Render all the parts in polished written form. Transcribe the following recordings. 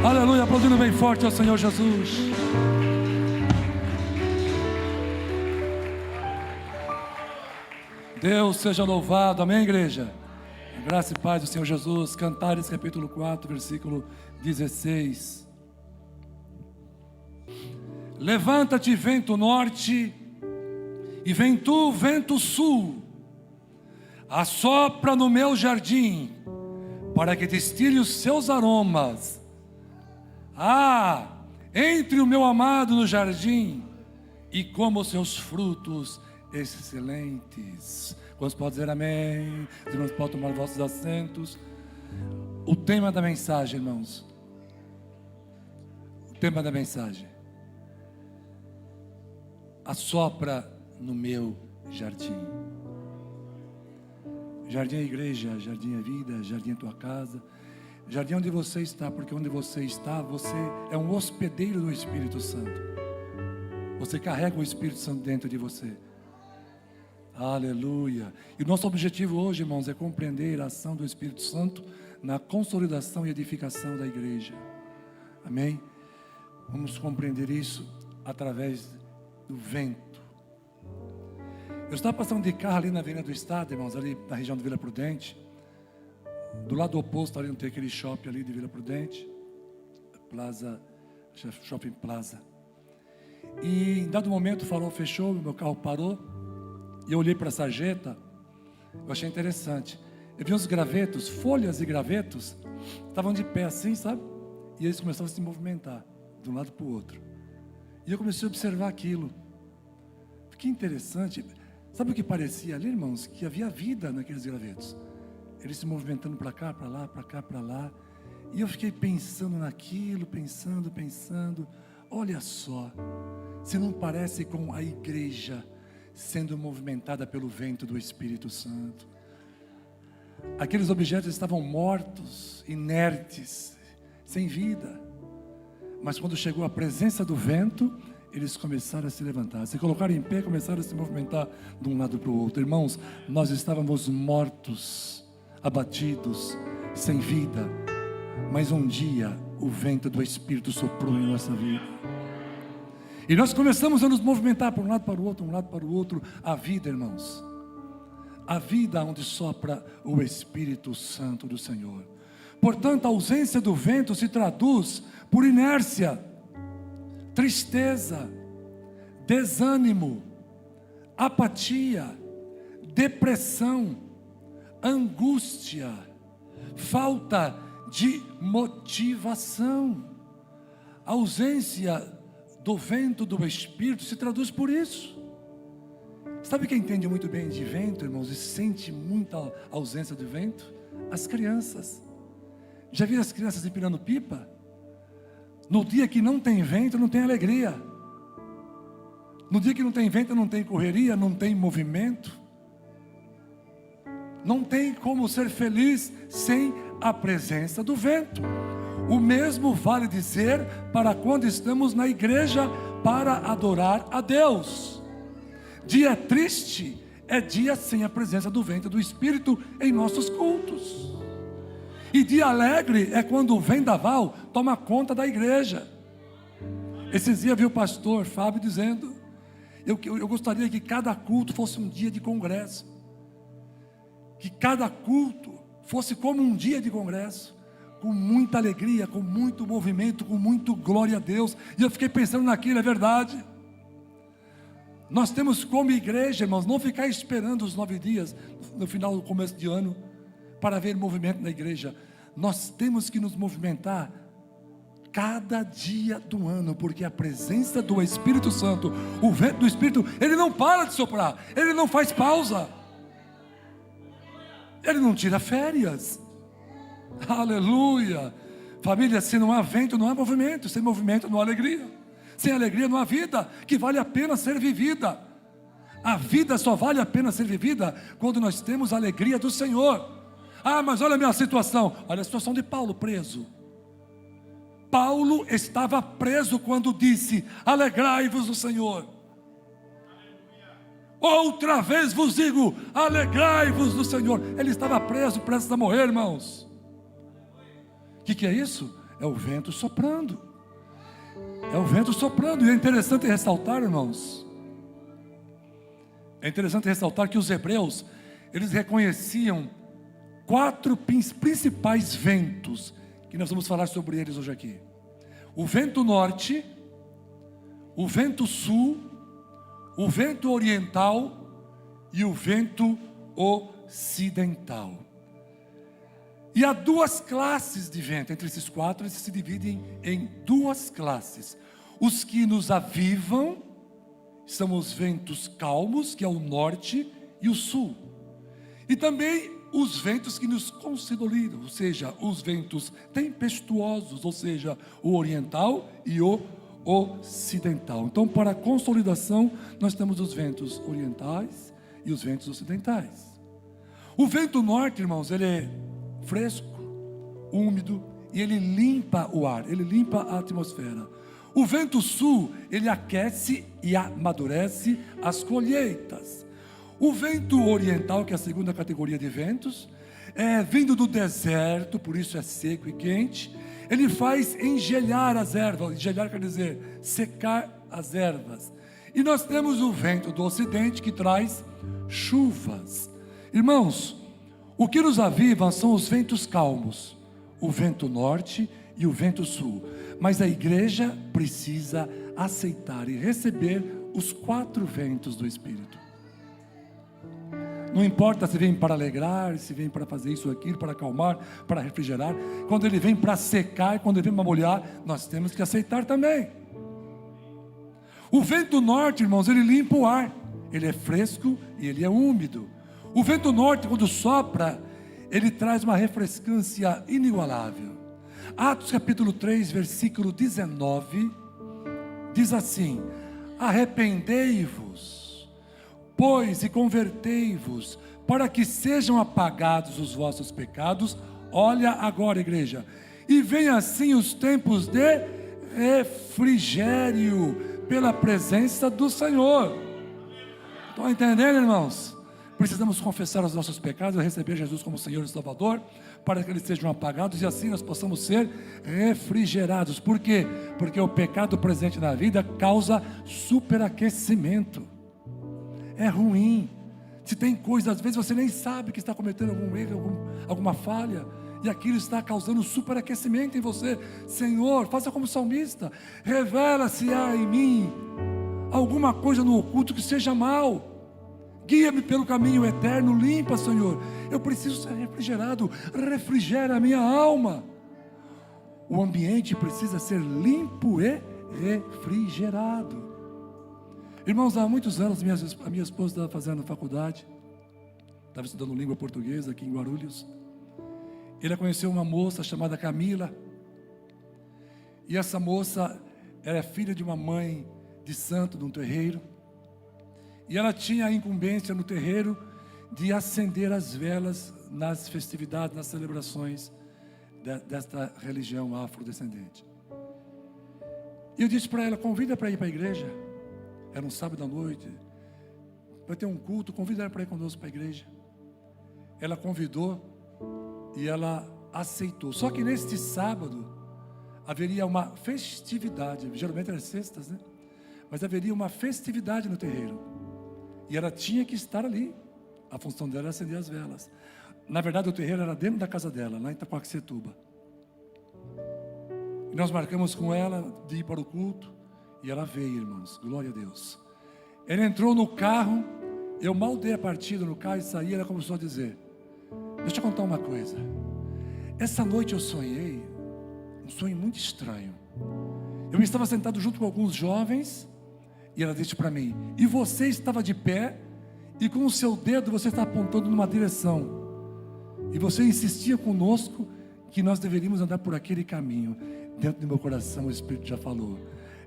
Aleluia, aplaudindo bem forte ao Senhor Jesus. Deus seja louvado, amém, igreja? Graça e paz do Senhor Jesus. Cantares capítulo 4, versículo 16. Levanta-te, vento norte, e vem tu, vento sul, assopra no meu jardim, para que destile os seus aromas. Entre o meu amado no jardim, e coma os seus frutos excelentes. Quantos podem dizer amém? Os irmãos podem tomar vossos assentos. O tema da mensagem, irmãos. O tema da mensagem: assopra no meu jardim. Jardim é igreja, jardim é vida, jardim é tua casa, jardim é onde você está, porque onde você está, você é um hospedeiro do Espírito Santo. Você carrega o Espírito Santo dentro de você. Aleluia. E o nosso objetivo hoje, irmãos, é compreender a ação do Espírito Santo na consolidação e edificação da igreja. Amém? Vamos compreender isso através do vento. Eu estava passando de carro ali na Avenida do Estado, irmãos, ali na região de Vila Prudente. Do lado oposto ali não tem aquele shopping ali de Vila Prudente, Plaza, Shopping Plaza. E em dado momento o farol fechou, meu carro parou. E eu olhei para a sarjeta, eu achei interessante. Eu vi uns gravetos, folhas e gravetos, estavam de pé assim, sabe? E eles começaram a se movimentar, de um lado para o outro. E eu comecei a observar aquilo. Que interessante. Sabe o que parecia ali, irmãos? Que havia vida naqueles gravetos. Eles se movimentando para cá, para lá, para cá, para lá. E eu fiquei pensando naquilo, pensando. Olha só, se não parece com a igreja sendo movimentada pelo vento do Espírito Santo. Aqueles objetos estavam mortos, inertes, sem vida. Mas quando chegou a presença do vento, eles começaram a se levantar, se colocaram em pé, começaram a se movimentar de um lado para o outro. Irmãos, nós estávamos mortos, abatidos, sem vida. Mas um dia o vento do Espírito soprou em nossa vida. E nós começamos a nos movimentar para um lado para o outro, a vida, irmãos. A vida onde sopra o Espírito Santo do Senhor. Portanto, a ausência do vento se traduz por inércia, tristeza, desânimo, apatia, depressão, angústia, falta de motivação. A ausência do vento do Espírito se traduz por isso. Sabe quem entende muito bem de vento, irmãos, e sente muita ausência do vento? As crianças. Já viram as crianças empinando pipa? No dia que não tem vento, não tem alegria. No dia que não tem vento, não tem correria, não tem movimento. Não tem como ser feliz sem a presença do vento. O mesmo vale dizer para quando estamos na igreja para adorar a Deus. Dia triste é dia sem a presença do vento do Espírito em nossos cultos. E dia alegre é quando o vendaval toma conta da igreja. Esses dias vi o pastor Fábio dizendo: eu gostaria que cada culto fosse um dia de congresso. Que cada culto fosse como um dia de congresso. Com muita alegria, com muito movimento, com muito glória a Deus. E eu fiquei pensando naquilo, é verdade. Nós temos como igreja, irmãos, não ficar esperando os 9 dias, no final do começo de ano, para ver movimento na igreja. Nós temos que nos movimentar cada dia do ano, porque a presença do Espírito Santo, o vento do Espírito, ele não para de soprar, ele não faz pausa, ele não tira férias. Aleluia. Família, se não há vento, não há movimento. Sem movimento não há alegria. Sem alegria não há vida que vale a pena ser vivida. A vida só vale a pena ser vivida quando nós temos a alegria do Senhor. Mas olha a minha situação. Olha a situação de Paulo preso. Paulo estava preso quando disse: alegrai-vos no Senhor. Outra vez vos digo, alegrai-vos no Senhor. Ele estava preso, prestes a morrer, irmãos. O que é isso? É o vento soprando. É o vento soprando. E é interessante ressaltar, irmãos, que os hebreus, eles reconheciam 4 principais ventos, que nós vamos falar sobre eles hoje aqui. O vento norte, o vento sul, o vento oriental e o vento ocidental. E há 2 classes de vento. Entre esses 4, eles se dividem em 2 classes. Os que nos avivam são os ventos calmos, que é o norte e o sul. E também os ventos que nos consolidam, ou seja, os ventos tempestuosos, ou seja, o oriental e o ocidental. Então, para a consolidação, nós temos os ventos orientais e os ventos ocidentais. O vento norte, irmãos, ele é fresco, úmido, e ele limpa o ar, ele limpa a atmosfera. O vento sul, ele aquece e amadurece as colheitas. O vento oriental, que é a segunda categoria de ventos, vindo do deserto, por isso é seco e quente, ele faz engelhar as ervas. Engelhar quer dizer secar as ervas. E nós temos o vento do ocidente, que traz chuvas. Irmãos, o que nos aviva são os ventos calmos, o vento norte e o vento sul. Mas a igreja precisa aceitar e receber os 4 ventos do Espírito. Não importa se vem para alegrar, se vem para fazer isso ou aquilo, para acalmar, para refrigerar. Quando ele vem para secar, quando ele vem para molhar, nós temos que aceitar também. O vento norte, irmãos, ele limpa o ar. Ele é fresco e ele é úmido. O vento norte, quando sopra, ele traz uma refrescância inigualável. Atos capítulo 3, versículo 19, diz assim: arrependei-vos, pois, e convertei-vos, para que sejam apagados os vossos pecados. Olha agora, igreja, e venham assim os tempos de refrigério pela presença do Senhor. Estão entendendo, irmãos? Precisamos confessar os nossos pecados e receber Jesus como Senhor e Salvador, para que eles sejam apagados e assim nós possamos ser refrigerados. Por quê? Porque o pecado presente na vida causa superaquecimento. É ruim. Se tem coisa, às vezes você nem sabe que está cometendo algum erro, alguma falha, e aquilo está causando superaquecimento em você. Senhor, faça como salmista, revela se há em mim alguma coisa no oculto que seja mal. Guia-me pelo caminho eterno, limpa, Senhor. Eu preciso ser refrigerado, refrigera a minha alma. O ambiente precisa ser limpo e refrigerado. Irmãos, há muitos anos, a minha esposa estava fazendo faculdade, estava estudando língua portuguesa aqui em Guarulhos. Ela conheceu uma moça chamada Camila, e essa moça era filha de uma mãe de santo de um terreiro, e ela tinha a incumbência no terreiro de acender as velas nas festividades, nas celebrações desta religião afrodescendente. E eu disse para ela: convida para ir para a igreja. Era um sábado à noite, vai ter um culto, convida ela para ir conosco para a igreja. Ela convidou e ela aceitou. Só que neste sábado haveria uma festividade, geralmente era sextas, né? Mas haveria uma festividade no terreiro, e ela tinha que estar ali. A função dela era acender as velas. Na verdade, o terreiro era dentro da casa dela, lá em Itacoaxetuba. E nós marcamos com ela de ir para o culto, e ela veio, irmãos, glória a Deus. Ela entrou no carro, eu mal dei a partida no carro e saí, ela começou a dizer: deixa eu contar uma coisa. Essa noite eu sonhei um sonho muito estranho. Eu estava sentado junto com alguns jovens, e ela disse para mim: e você estava de pé, e com o seu dedo você está apontando numa direção, e você insistia conosco que nós deveríamos andar por aquele caminho. Dentro do meu coração o Espírito já falou: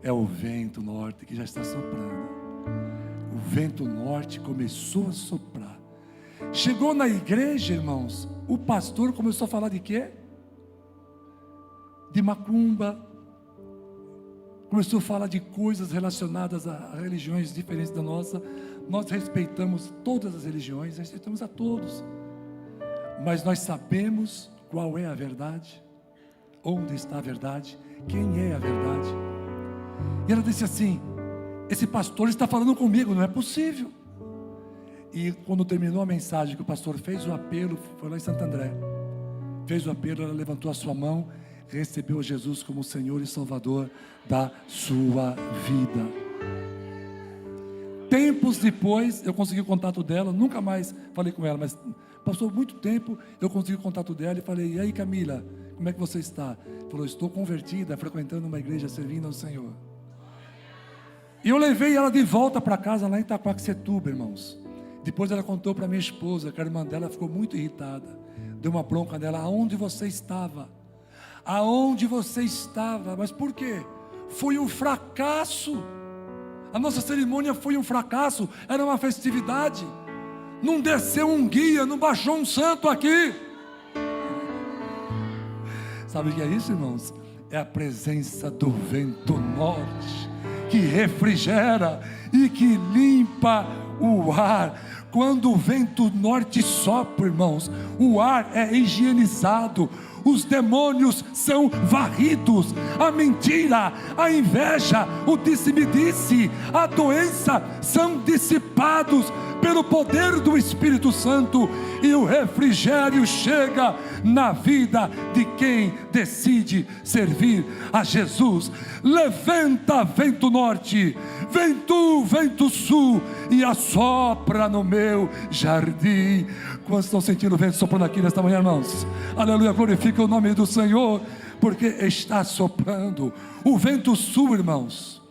é o vento norte que já está soprando. O vento norte começou a soprar. Chegou na igreja, irmãos, o pastor começou a falar de quê? De macumba. Começou a falar de coisas relacionadas a religiões diferentes da nossa. Nós respeitamos todas as religiões, respeitamos a todos, mas nós sabemos qual é a verdade. onde está a verdade? Quem é a verdade? E ela disse assim: esse pastor está falando comigo, não é possível. E quando terminou a mensagem que o pastor fez o apelo, foi lá em Santo André, fez o apelo, ela levantou a sua mão, recebeu Jesus como Senhor e Salvador da sua vida. Tempos depois, eu consegui o contato dela, nunca mais falei com ela, mas passou muito tempo, eu consegui o contato dela e falei: e aí, Camila, como é que você está? Falou: estou convertida, frequentando uma igreja, servindo ao Senhor. E eu levei ela de volta para casa, lá em Itaquaquecetuba, irmãos. Depois ela contou para minha esposa, que a irmã dela ficou muito irritada, deu uma bronca nela: aonde você estava? Aonde você estava? Mas por quê? Foi um fracasso. A nossa cerimônia foi um fracasso. Era uma festividade. Não desceu um guia, não baixou um santo aqui. Sabe o que é isso, irmãos? É a presença do vento norte, que refrigera e que limpa o ar. Quando o vento norte sopra, irmãos, o ar é higienizado, os demônios são varridos, a mentira, a inveja, o disse-me-disse, a doença são dissipados pelo poder do Espírito Santo, e o refrigério chega na vida de quem decide servir a Jesus. Levanta, vento norte, vem tu, vento sul, e assopra no meu jardim. Quantos estão sentindo o vento soprando aqui nesta manhã, irmãos? Aleluia, glorifica o nome do Senhor, porque está soprando. O vento sul, irmãos,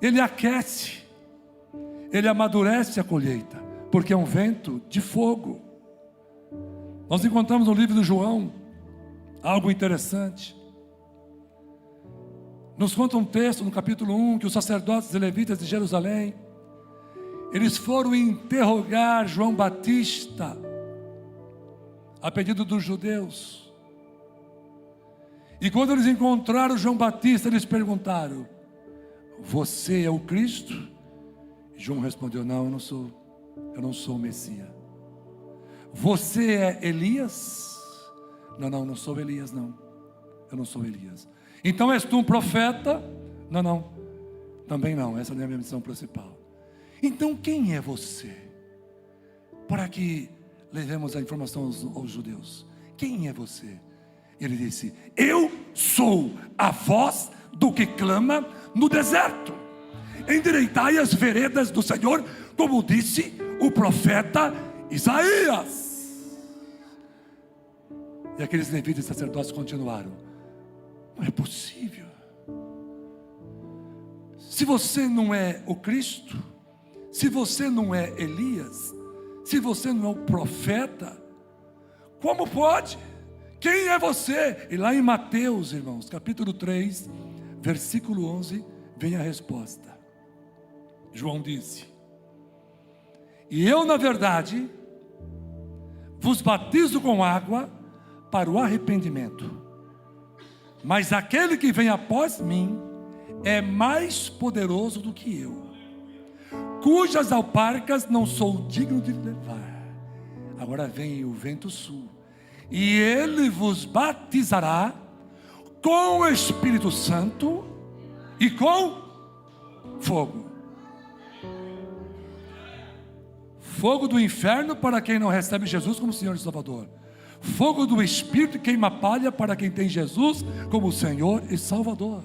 ele aquece, ele amadurece a colheita, porque é um vento de fogo. Nós encontramos no livro de João algo interessante. Nos conta um texto no capítulo 1, que os sacerdotes e levitas de Jerusalém, eles foram interrogar João Batista, a pedido dos judeus. E quando eles encontraram João Batista, eles perguntaram: você é o Cristo? E João respondeu: não, eu não sou o Messias. Você é Elias? Não sou Elias, não. Eu não sou Elias. Então és tu um profeta? Não, também não, essa não é a minha missão principal. Então quem é você? Para que levemos a informação aos judeus. Quem é você? Ele disse: eu sou a voz do que clama no deserto, endireitai as veredas do Senhor, como disse o profeta Isaías. E aqueles levitas e sacerdotes continuaram: não é possível. Se você não é o Cristo, se você não é Elias, se você não é o profeta, como pode? Quem é você? E lá em Mateus, irmãos, capítulo 3, versículo 11, vem a resposta. João disse: e eu, na verdade, vos batizo com água para o arrependimento, mas aquele que vem após mim é mais poderoso do que eu, cujas alparcas não sou digno de levar. Agora vem o vento sul, e ele vos batizará com o Espírito Santo e com fogo. Fogo do inferno para quem não recebe Jesus como Senhor e Salvador. Fogo do Espírito que queima palha para quem tem Jesus como Senhor e Salvador.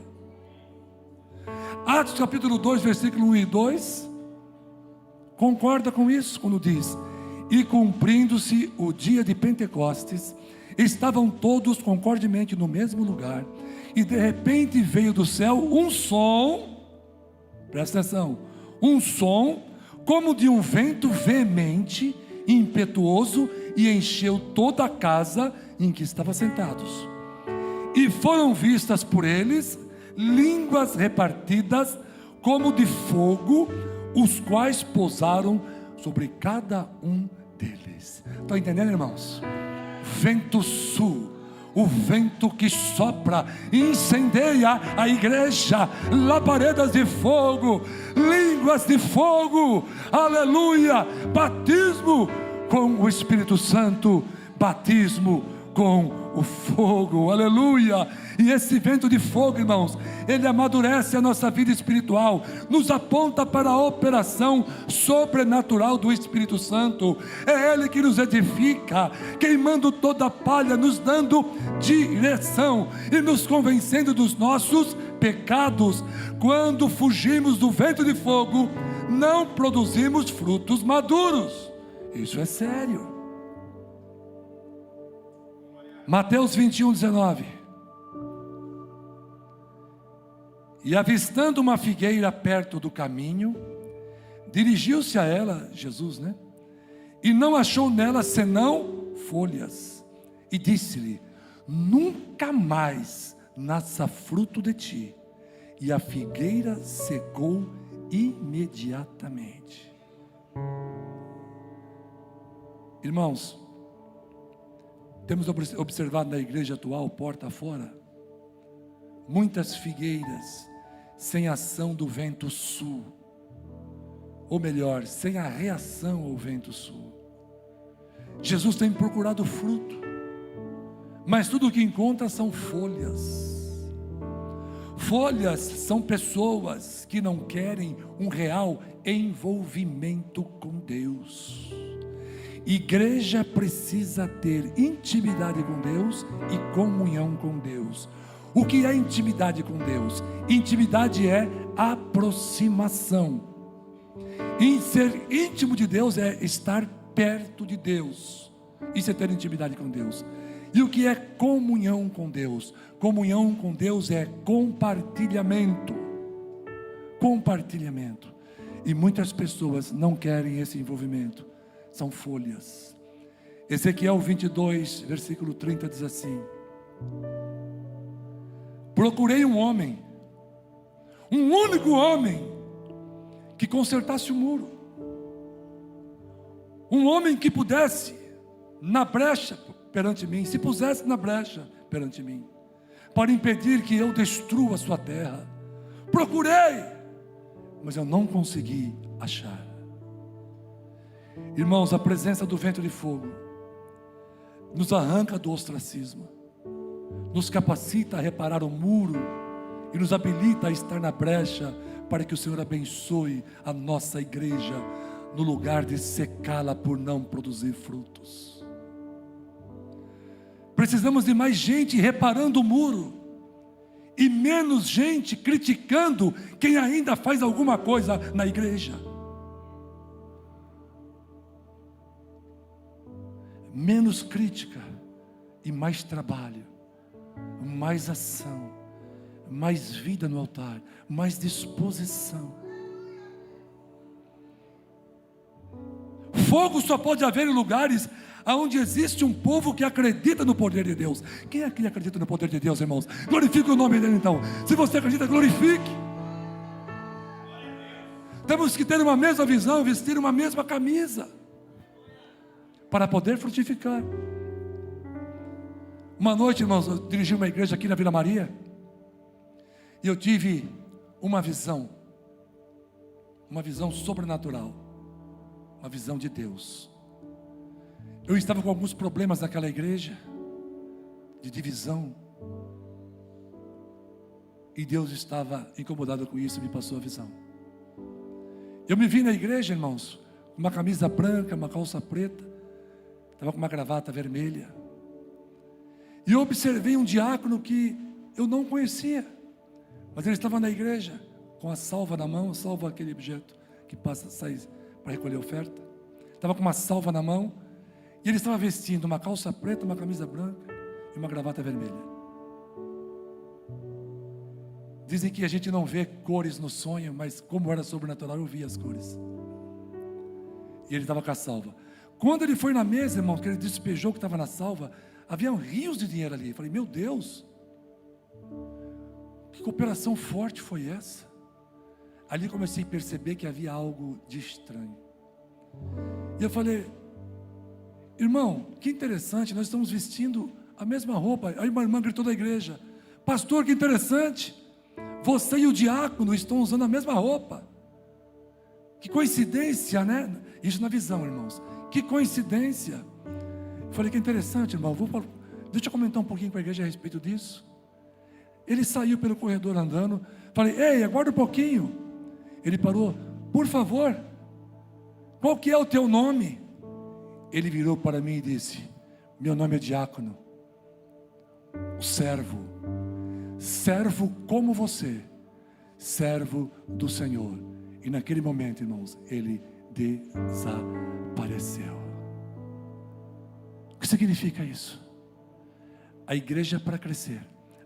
Atos capítulo 2, versículo 1 e 2 concorda com isso, quando diz: e cumprindo-se o dia de Pentecostes, estavam todos concordemente no mesmo lugar, e de repente veio do céu um som, presta atenção, um som como de um vento veemente, impetuoso, e encheu toda a casa em que estavam sentados. E foram vistas por eles línguas repartidas como de fogo, os quais pousaram sobre cada um deles. Estão entendendo, irmãos? Vento sul, o vento que sopra e incendeia a igreja, labaredas de fogo, línguas de fogo, aleluia, batismo com o Espírito Santo, batismo com o fogo, aleluia. E esse vento de fogo, irmãos, ele amadurece a nossa vida espiritual, nos aponta para a operação sobrenatural do Espírito Santo. É Ele que nos edifica, queimando toda a palha, nos dando direção e nos convencendo dos nossos pecados. Quando fugimos do vento de fogo, não produzimos frutos maduros. Isso é sério. Mateus 21:19. E avistando uma figueira perto do caminho, dirigiu-se a ela, Jesus, né? E não achou nela senão folhas. E disse-lhe: nunca mais nasça fruto de ti. E a figueira secou imediatamente. Irmãos, temos observado na igreja atual, porta fora, muitas figueiras sem ação do vento sul, ou melhor, sem a reação ao vento sul. Jesus tem procurado fruto, mas tudo o que encontra são folhas. Folhas são pessoas que não querem um real envolvimento com Deus. Igreja precisa ter intimidade com Deus e comunhão com Deus. O que é intimidade com Deus? Intimidade é aproximação. E ser íntimo de Deus é estar perto de Deus. Isso é ter intimidade com Deus. E o que é comunhão com Deus? Comunhão com Deus é compartilhamento. Compartilhamento. E muitas pessoas não querem esse envolvimento. São folhas. Ezequiel 22, versículo 30 diz assim: procurei um homem, um único homem, que consertasse o muro, um homem que pudesse na brecha perante mim, se pusesse na brecha perante mim, para impedir que eu destrua a sua terra. Procurei, mas eu não consegui achar. Irmãos, a presença do vento de fogo nos arranca do ostracismo, nos capacita a reparar o muro e nos habilita a estar na brecha para que o Senhor abençoe a nossa igreja no lugar de secá-la por não produzir frutos. Precisamos de mais gente reparando o muro e menos gente criticando quem ainda faz alguma coisa na igreja. Menos crítica e mais trabalho, mais ação, mais vida no altar, mais disposição. Fogo só pode haver em lugares onde existe um povo que acredita no poder de Deus. Quem aqui acredita no poder de Deus, irmãos? Glorifique o nome dele então. Se você acredita, glorifique. Temos que ter uma mesma visão, vestir uma mesma camisa, para poder frutificar. Uma noite, irmãos, eu dirigi uma igreja aqui na Vila Maria, e eu tive uma visão sobrenatural, uma visão de Deus. Eu estava com alguns problemas naquela igreja, de divisão, e Deus estava incomodado com isso e me passou a visão. Eu me vi na igreja, irmãos, com uma camisa branca, uma calça preta, estava com uma gravata vermelha, e eu observei um diácono que eu não conhecia, mas ele estava na igreja, com a salva na mão. Salva, aquele objeto que sai para recolher oferta. Estava com uma salva na mão, e ele estava vestindo uma calça preta, uma camisa branca e uma gravata vermelha. Dizem que a gente não vê cores no sonho, mas como era sobrenatural, eu vi as cores. E ele estava com a salva. Quando ele foi na mesa, irmão, que ele despejou o que estava na salva, havia rios de dinheiro ali. Eu falei, meu Deus, que cooperação forte foi essa? Ali comecei a perceber que havia algo de estranho. E eu falei, irmão, que interessante, nós estamos vestindo a mesma roupa. Aí uma irmã gritou da igreja, pastor, que interessante, você e o diácono estão usando a mesma roupa. Que coincidência, né? Isso na visão, irmãos. Que coincidência. Eu falei, que interessante, irmão, Deixa eu comentar um pouquinho com a igreja a respeito disso. Ele saiu pelo corredor andando. Falei, ei, aguarda um pouquinho. Ele parou, por favor, qual que é o teu nome? Ele virou para mim e disse, meu nome é Diácono, o servo como você, servo do Senhor. E naquele momento, irmãos, ele desapareceu. O que significa isso? A igreja para crescer,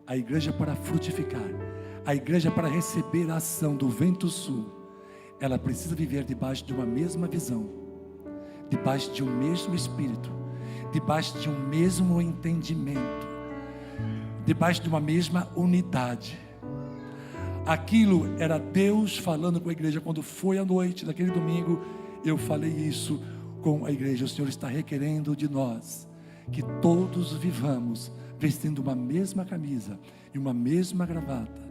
a igreja para frutificar, a igreja para receber a ação do vento sul, ela precisa viver debaixo de uma mesma visão, debaixo de um mesmo espírito, debaixo de um mesmo entendimento, debaixo de uma mesma unidade. Aquilo era Deus falando com a igreja. Quando foi à noite daquele domingo, eu falei isso com a igreja. O Senhor está requerendo de nós que todos vivamos vestindo uma mesma camisa e uma mesma gravata,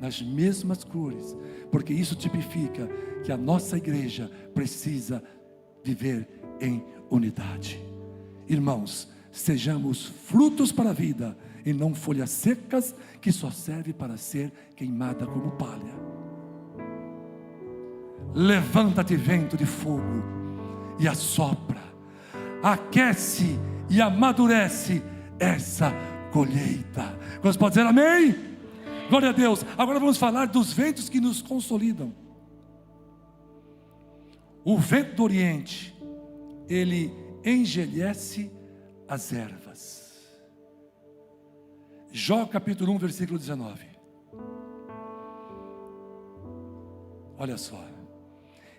nas mesmas cores, porque isso tipifica que a nossa igreja precisa viver em unidade. Irmãos, sejamos frutos para a vida e não folhas secas que só serve para ser queimada como palha. Levanta-te, vento de fogo, e assopra, aquece e amadurece essa colheita. Você pode dizer amém? Glória a Deus. Agora vamos falar dos ventos que nos consolidam. O vento do Oriente, ele engelhece as ervas. Jó capítulo 1, versículo 19. Olha só.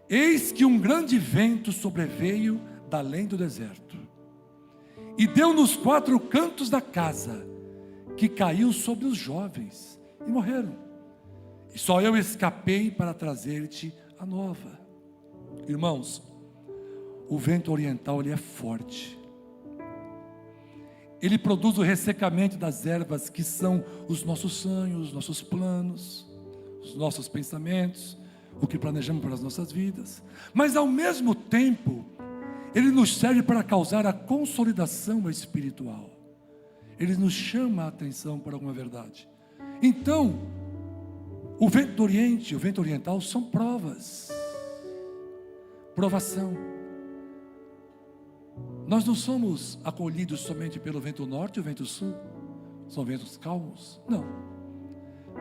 Eis que um grande vento sobreveio da além do deserto, e deu nos 4 cantos da casa, que caiu sobre os jovens, e morreram. E só eu escapei para trazer-te a nova. Irmãos, o vento oriental, ele é forte. Ele produz o ressecamento das ervas, que são os nossos sonhos, os nossos planos, os nossos pensamentos, o que planejamos para as nossas vidas. Mas ao mesmo tempo, ele nos serve para causar a consolidação espiritual. Ele nos chama a atenção para alguma verdade. Então, o vento do Oriente, o vento oriental são provas, provação. Nós não somos acolhidos somente pelo vento norte e o vento sul, são ventos calmos, não.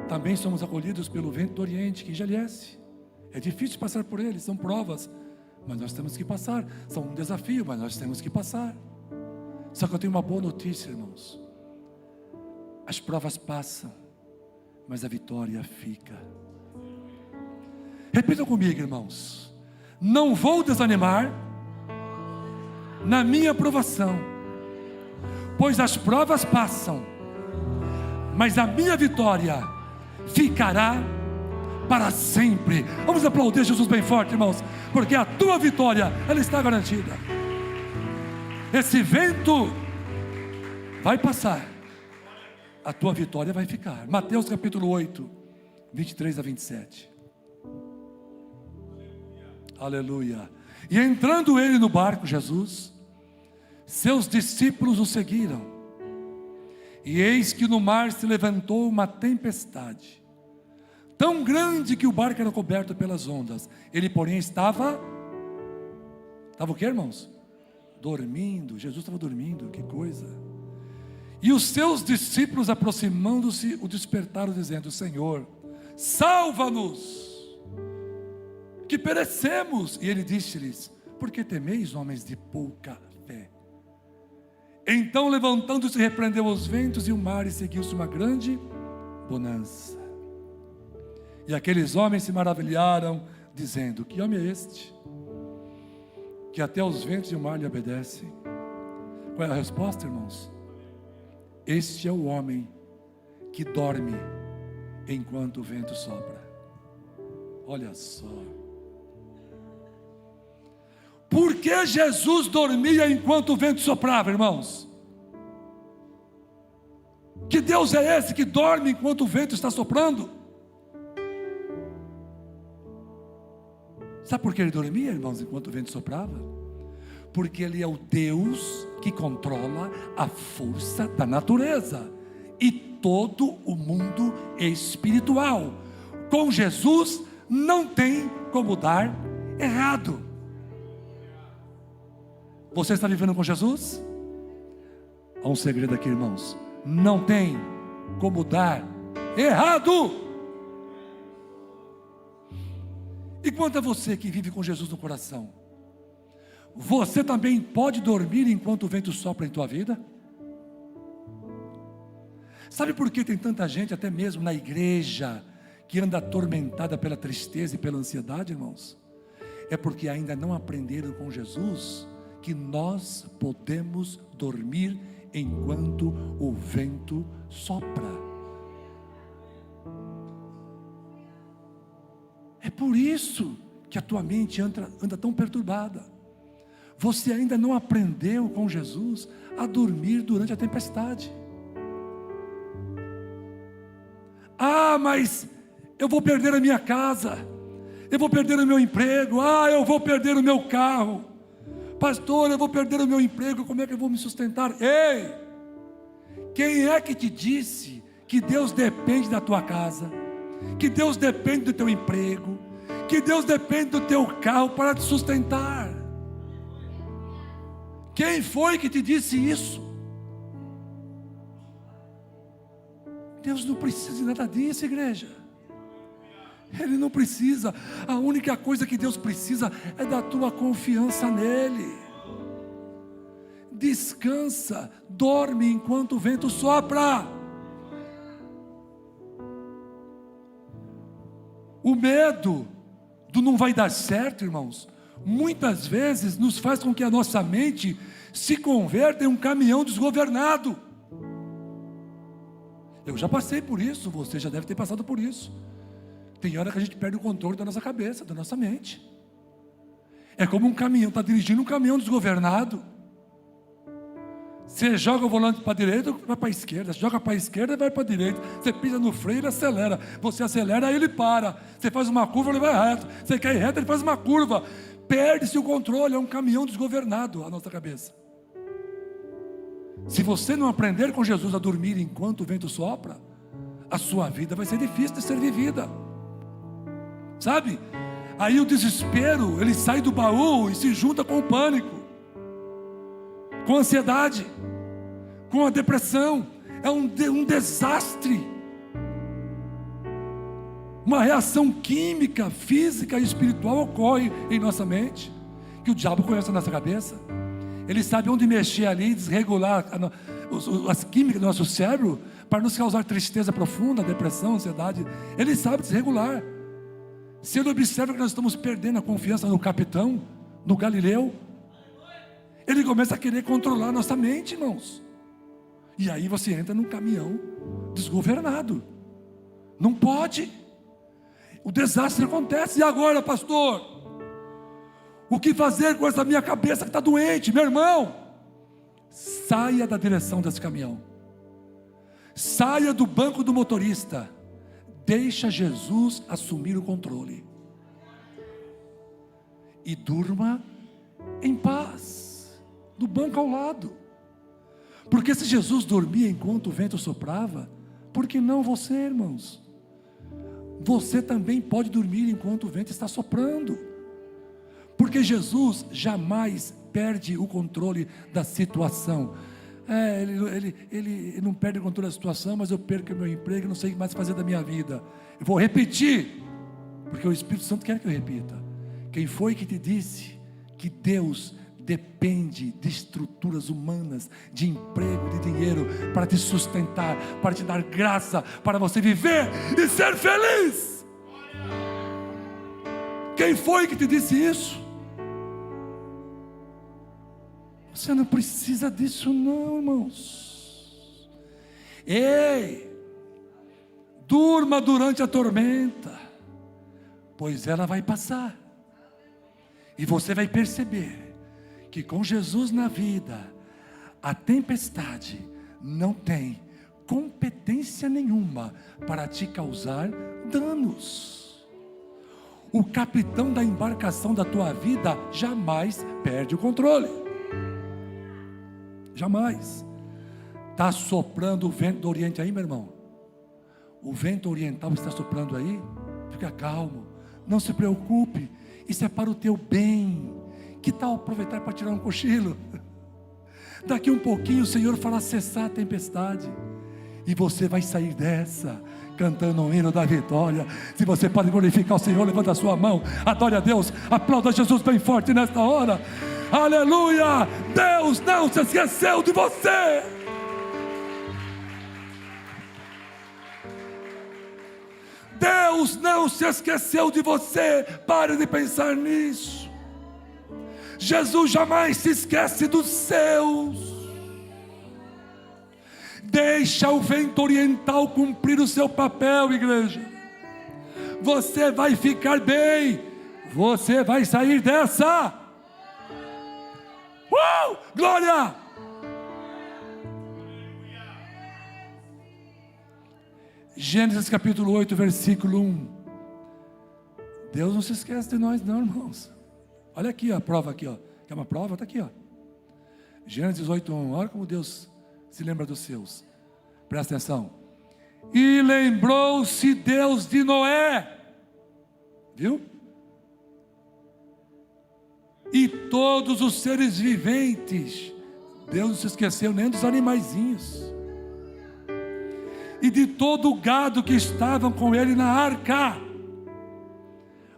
Também somos acolhidos pelo vento do Oriente, que engelhece. É difícil passar por ele, são provas, mas nós temos que passar. São um desafio, mas nós temos que passar. Só que eu tenho uma boa notícia, irmãos. As provas passam, mas a vitória fica. Repitam comigo, irmãos. Não vou desanimar na minha provação, pois as provas passam, mas a minha vitória ficará para sempre. Vamos aplaudir Jesus bem forte, irmãos, porque a tua vitória, ela está garantida. Esse vento vai passar, a tua vitória vai ficar. Mateus capítulo 8, 23 a 27. Aleluia. E entrando ele no barco, Jesus, seus discípulos o seguiram. E eis que no mar se levantou uma tempestade, tão grande que o barco era coberto pelas ondas. Ele, porém, estava o que, irmãos? Dormindo. Jesus estava dormindo, que coisa. E os seus discípulos, aproximando-se, o despertaram, dizendo: Senhor, salva-nos, que perecemos. E ele disse-lhes: por que temeis, homens de pouca fé? Então, levantando-se, repreendeu os ventos e o mar, e seguiu-se uma grande bonança. E aqueles homens se maravilharam, dizendo: que homem é este, que até os ventos e o mar lhe obedecem? Qual é a resposta, irmãos? Este é o homem que dorme enquanto o vento sopra. Olha só. Por que Jesus dormia enquanto o vento soprava, irmãos? Que Deus é esse que dorme enquanto o vento está soprando? Sabe por que ele dormia, irmãos, enquanto o vento soprava? Porque Ele é o Deus que controla a força da natureza e todo o mundo espiritual. Com Jesus não tem como dar errado. Você está vivendo com Jesus? Há um segredo aqui, irmãos: não tem como dar errado. E quanto a você que vive com Jesus no coração, você também pode dormir enquanto o vento sopra em tua vida? Sabe por que tem tanta gente, até mesmo na igreja, que anda atormentada pela tristeza e pela ansiedade, irmãos? É porque ainda não aprenderam com Jesus que nós podemos dormir enquanto o vento sopra. É por isso que a tua mente anda tão perturbada. Você ainda não aprendeu com Jesus a dormir durante a tempestade. Ah, mas eu vou perder a minha casa, eu vou perder o meu emprego, eu vou perder o meu carro. Pastor, eu vou perder o meu emprego, como é que eu vou me sustentar? Ei, quem é que te disse que Deus depende da tua casa, que Deus depende do teu emprego, que Deus depende do teu carro para te sustentar? Quem foi que te disse isso? Deus não precisa de nada disso, igreja. Ele não precisa. A única coisa que Deus precisa é da tua confiança nele. Descansa, dorme enquanto o vento sopra. O medo do não vai dar certo, irmãos, muitas vezes nos faz com que a nossa mente se converta em um caminhão desgovernado. Eu já passei por isso, você já deve ter passado por isso. Tem hora que a gente perde o controle da nossa cabeça, da nossa mente. É como um caminhão, está dirigindo um caminhão desgovernado. Você joga o volante para a direita, vai para a esquerda. Você joga para a esquerda, vai para a direita. Você pisa no freio, ele acelera. Você acelera, aí ele para. Você faz uma curva, ele vai reto. Você quer ir reto, ele faz uma curva. Perde-se o controle, é um caminhão desgovernado a nossa cabeça. Se você não aprender com Jesus a dormir enquanto o vento sopra, a sua vida vai ser difícil de ser vivida. Sabe? Aí o desespero, ele sai do baú e se junta com o pânico, com a ansiedade, com a depressão. É um desastre. Uma reação química, física e espiritual ocorre em nossa mente, que o diabo conhece a nossa cabeça. Ele sabe onde mexer ali, desregular as químicas do nosso cérebro, para nos causar tristeza profunda, depressão, ansiedade. Ele sabe desregular. Se ele observa que nós estamos perdendo a confiança no capitão, no Galileu, ele começa a querer controlar a nossa mente, irmãos. E aí você entra num caminhão desgovernado. Não pode. O desastre acontece. E agora, pastor? O que fazer com essa minha cabeça que está doente? Meu irmão, saia da direção desse caminhão. Saia do banco do motorista. Deixa Jesus assumir o controle. E durma em paz, no banco ao lado. Porque se Jesus dormia enquanto o vento soprava, por que não você, irmãos? Você também pode dormir enquanto o vento está soprando. Porque Jesus jamais perde o controle da situação. Ele não perde o controle da situação, mas eu perco o meu emprego, não sei mais fazer da minha vida. Eu vou repetir, porque o Espírito Santo quer que eu repita. Quem foi que te disse que Deus depende de estruturas humanas, de emprego, de dinheiro, para te sustentar, para te dar graça, para você viver e ser feliz? Quem foi que te disse isso? Você não precisa disso não, irmãos. Ei, durma durante a tormenta, pois ela vai passar. E você vai perceber que com Jesus na vida, a tempestade não tem competência nenhuma para te causar danos. O capitão da embarcação da tua vida jamais perde o controle. Jamais. Está soprando o vento do Oriente aí, meu irmão? O vento oriental está soprando aí? Fica calmo, não se preocupe, isso é para o teu bem. Que tal aproveitar para tirar um cochilo? Daqui um pouquinho o Senhor fará cessar a tempestade, e você vai sair dessa cantando o hino da vitória. Se você pode glorificar o Senhor, levanta a sua mão, adore a Deus, aplauda Jesus bem forte nesta hora. Aleluia! Deus não se esqueceu de você. Deus não se esqueceu de você. Pare de pensar nisso. Jesus jamais se esquece dos seus. Deixa o vento oriental cumprir o seu papel, igreja. Você vai ficar bem. Você vai sair dessa. Glória! Gênesis capítulo 8, versículo 1. Deus não se esquece de nós não, irmãos. Olha aqui a prova aqui, ó. Quer uma prova? Está aqui, ó. Gênesis 8, 1. Olha como Deus se lembra dos seus. Presta atenção. E lembrou-se Deus de Noé. Viu? E todos os seres viventes. Deus não se esqueceu nem dos animaizinhos. E de todo o gado que estavam com ele na arca.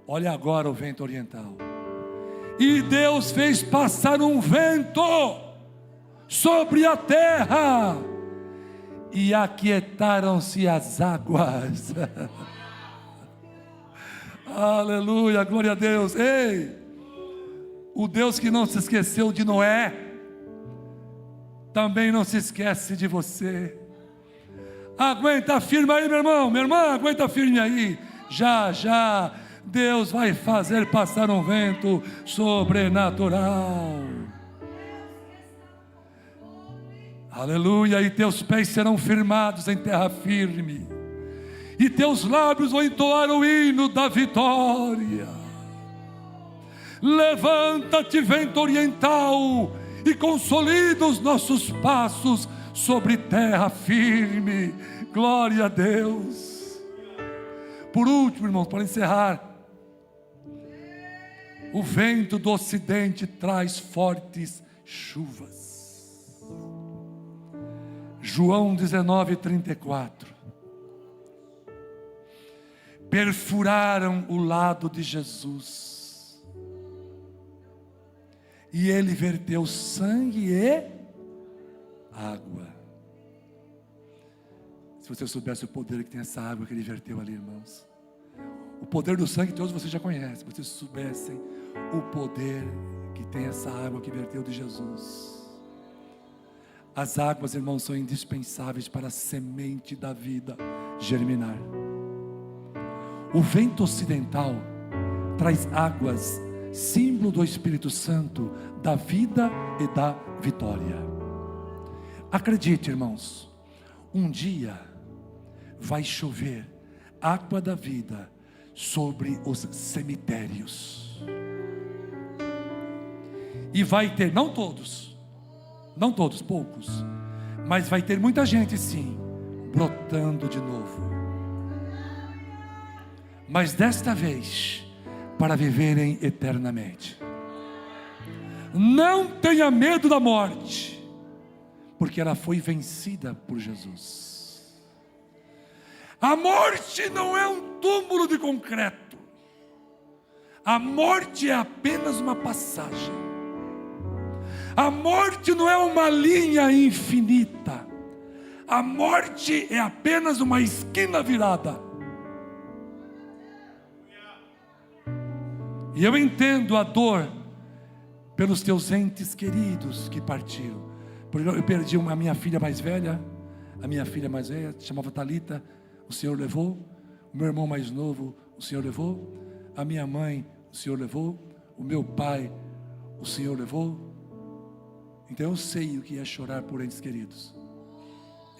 Olha agora o vento oriental. E Deus fez passar um vento sobre a terra, e aquietaram-se as águas. Aleluia, glória a Deus. Ei, o Deus que não se esqueceu de Noé, também não se esquece de você. Aguenta firme aí, meu irmão, minha irmã, aguenta firme aí. Já, já, Deus vai fazer passar um vento sobrenatural. Aleluia, e teus pés serão firmados em terra firme, e teus lábios vão entoar o hino da vitória. Levanta-te, vento oriental, e consolida os nossos passos sobre terra firme. Glória a Deus. Por último, irmãos, para encerrar, o vento do ocidente traz fortes chuvas. João 19:34. Perfuraram o lado de Jesus, e ele verteu sangue e água. Se você soubesse o poder que tem essa água que ele verteu ali, irmãos. O poder do sangue todos vocês já conhecem. Se vocês soubessem o poder que tem essa água que verteu de Jesus. As águas, irmãos, são indispensáveis para a semente da vida germinar. O vento ocidental traz águas, símbolo do Espírito Santo, da vida e da vitória. Acredite, irmãos, um dia vai chover água da vida sobre os cemitérios. E vai ter, não todos, poucos, mas vai ter muita gente sim, brotando de novo. Mas desta vez, para viverem eternamente. Não tenha medo da morte, porque ela foi vencida por Jesus. A morte não é um túmulo de concreto. A morte é apenas uma passagem. A morte não é uma linha infinita. A morte é apenas uma esquina virada. E eu entendo a dor pelos teus entes queridos que partiram. Porque eu perdi a minha filha mais velha. A minha filha mais velha se chamava Talita. O Senhor levou. O meu irmão mais novo, o Senhor levou. A minha mãe, o Senhor levou. O meu pai, o Senhor levou. Então eu sei o que é chorar por entes queridos.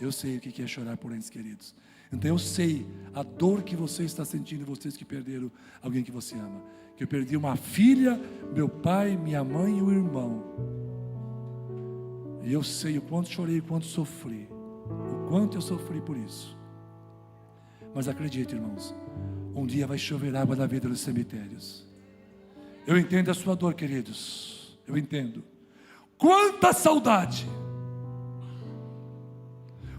Eu sei o que é chorar por entes queridos. Então eu sei a dor que você está sentindo, vocês que perderam alguém que você ama. Que eu perdi uma filha, meu pai, minha mãe e o irmão. E eu sei o quanto chorei, o quanto sofri, o quanto eu sofri por isso. Mas acredite, irmãos, um dia vai chover água da vida nos cemitérios. Eu entendo a sua dor, queridos, eu entendo. Quanta saudade,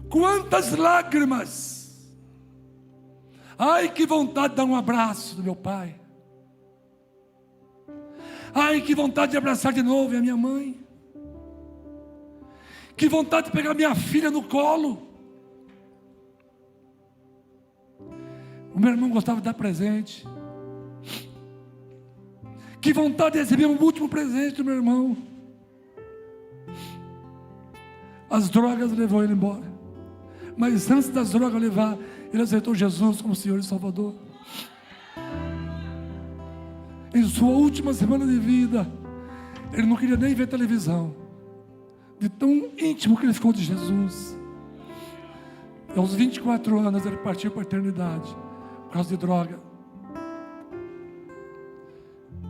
quantas lágrimas. Ai, que vontade de dar um abraço do meu pai. Ai, que vontade de abraçar de novo a minha mãe. Que vontade de pegar minha filha no colo. O meu irmão gostava de dar presente. Que vontade de receber um último presente do meu irmão. As drogas levou ele embora. Mas antes das drogas levar, ele aceitou Jesus como Senhor e Salvador. Em sua última semana de vida, ele não queria nem ver televisão, de tão íntimo que ele ficou de Jesus. Aos 24 anos ele partiu para a eternidade, por causa de droga.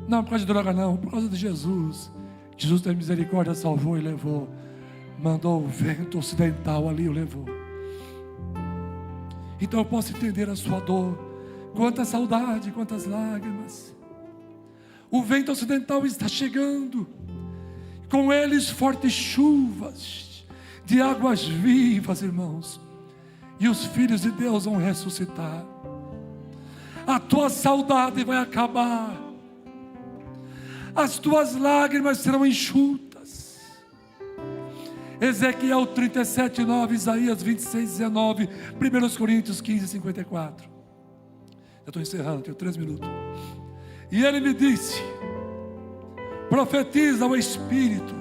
Não, por causa de droga não, por causa de Jesus. Jesus teve misericórdia, salvou e levou. Mandou o vento ocidental ali e o levou. Então eu posso entender a sua dor. Quanta saudade, quantas lágrimas. O vento ocidental está chegando, com eles fortes chuvas de águas vivas, irmãos, e os filhos de Deus vão ressuscitar. A tua saudade vai acabar, as tuas lágrimas serão enxutas. Ezequiel 37, 9, Isaías 26, 19, 1 Coríntios 15, 54. Eu estou encerrando, tenho 3 minutos. E ele me disse: profetiza ao Espírito,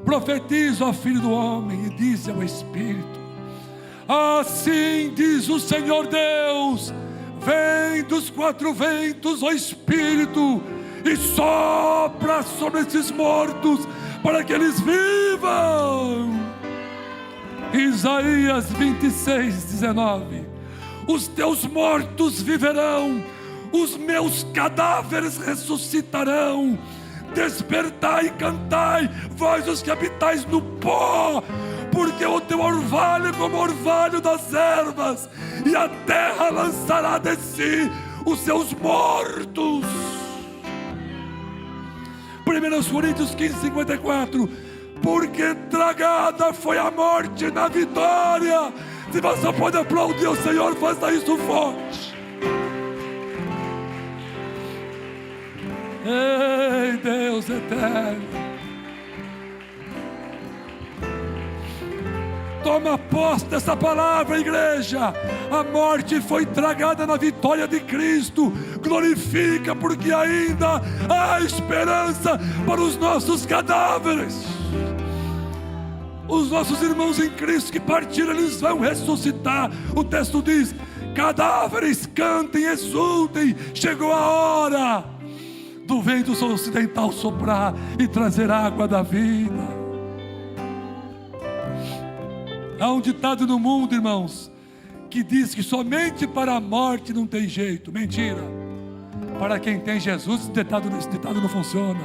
profetiza ao Filho do Homem, e diz ao Espírito: assim diz o Senhor Deus, vem dos 4 ventos, ó Espírito, e sopra sobre esses mortos, para que eles vivam. Isaías 26, 19: os teus mortos viverão, os meus cadáveres ressuscitarão. Despertai e cantai, vós os que habitais no pó, porque o teu orvalho é como o orvalho das ervas, e a terra lançará de si os seus mortos. 1 Coríntios 15, 54: porque tragada foi a morte na vitória. Se você pode aplaudir o Senhor, faça isso forte. Ei, Deus eterno, toma posse dessa palavra, igreja. A morte foi tragada na vitória de Cristo. Glorifica, porque ainda há esperança para os nossos cadáveres. Os nossos irmãos em Cristo que partiram, eles vão ressuscitar. O texto diz: cadáveres, cantem, exultem, chegou a hora do vento ocidental soprar e trazer água da vida. Há um ditado no mundo, irmãos, que diz que somente para a morte não tem jeito. Mentira. Para quem tem Jesus, esse ditado não funciona.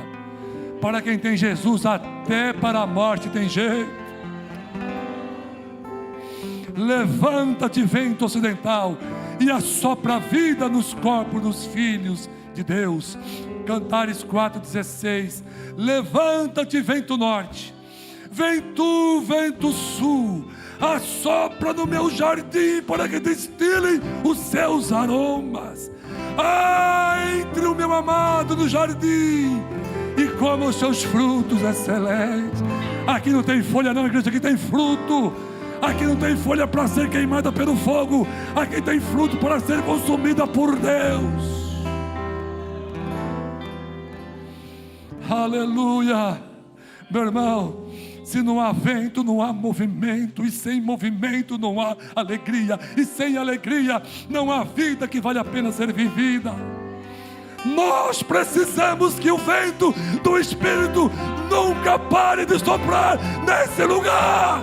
Para quem tem Jesus, até para a morte tem jeito. Levanta-te, vento ocidental, e assopra a vida nos corpos dos filhos de Deus. Cantares 4,16: levanta-te, vento norte, vem tu, vento sul, assopra no meu jardim, para que destilem os seus aromas. Entre o meu amado no jardim, e coma os seus frutos excelentes. Aqui não tem folha não, igreja, aqui tem fruto. Aqui não tem folha para ser queimada pelo fogo, aqui tem fruto para ser consumida por Deus. Aleluia. Meu irmão, se não há vento, não há movimento, e sem movimento não há alegria, e sem alegria não há vida que vale a pena ser vivida. Nós precisamos que o vento do Espírito nunca pare de soprar nesse lugar.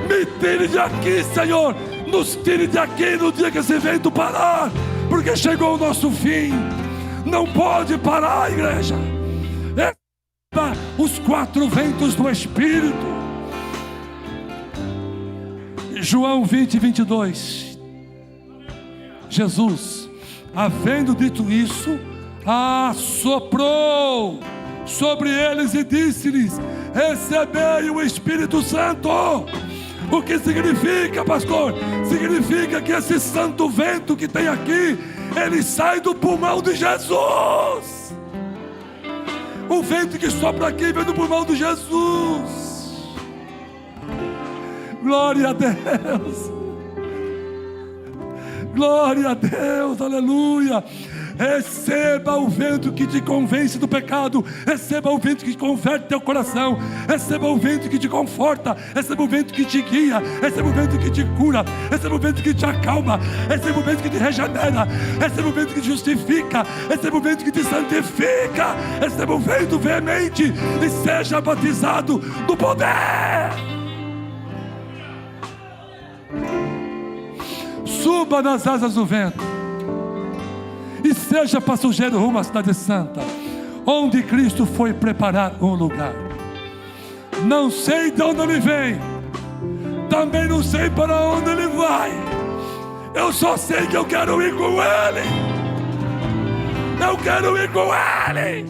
Me tire de aqui, Senhor, nos tire de aqui no dia que esse vento parar, porque chegou o nosso fim. Não pode parar, igreja. os 4 ventos do Espírito. João 20, 22. Jesus, havendo dito isso, assoprou sobre eles e disse-lhes: recebei o Espírito Santo. O que significa, pastor? Significa que esse santo vento que tem aqui, ele sai do pulmão de Jesus. O vento que sopra aqui vem do pulmão de Jesus. Glória a Deus. Glória a Deus, aleluia. Receba o vento que te convence do pecado. Receba o vento que converte teu coração. Receba o vento que te conforta. Receba o vento que te guia. Receba o vento que te cura. Receba o vento que te acalma. Receba o vento que te regenera. Receba o vento que te justifica. Receba o vento que te santifica. Receba o vento veemente e seja batizado do poder. Suba nas asas do vento e seja passageiro rumo à cidade santa, onde Cristo foi preparar um lugar. Não sei de onde ele vem, também não sei para onde ele vai. Eu só sei que eu quero ir com ele. Eu quero ir com ele.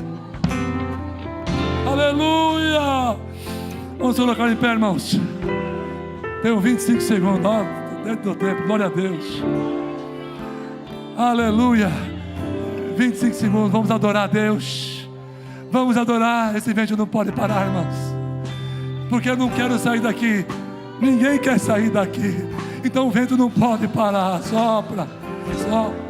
Aleluia. Vamos colocar em pé, irmãos. Tenho 25 segundos, ó, dentro do tempo. Glória a Deus. Aleluia. 25 segundos, vamos adorar a Deus. Vamos adorar. Esse vento não pode parar, irmãos, porque eu não quero sair daqui. Ninguém quer sair daqui. Então o vento não pode parar. Sopra, sopra.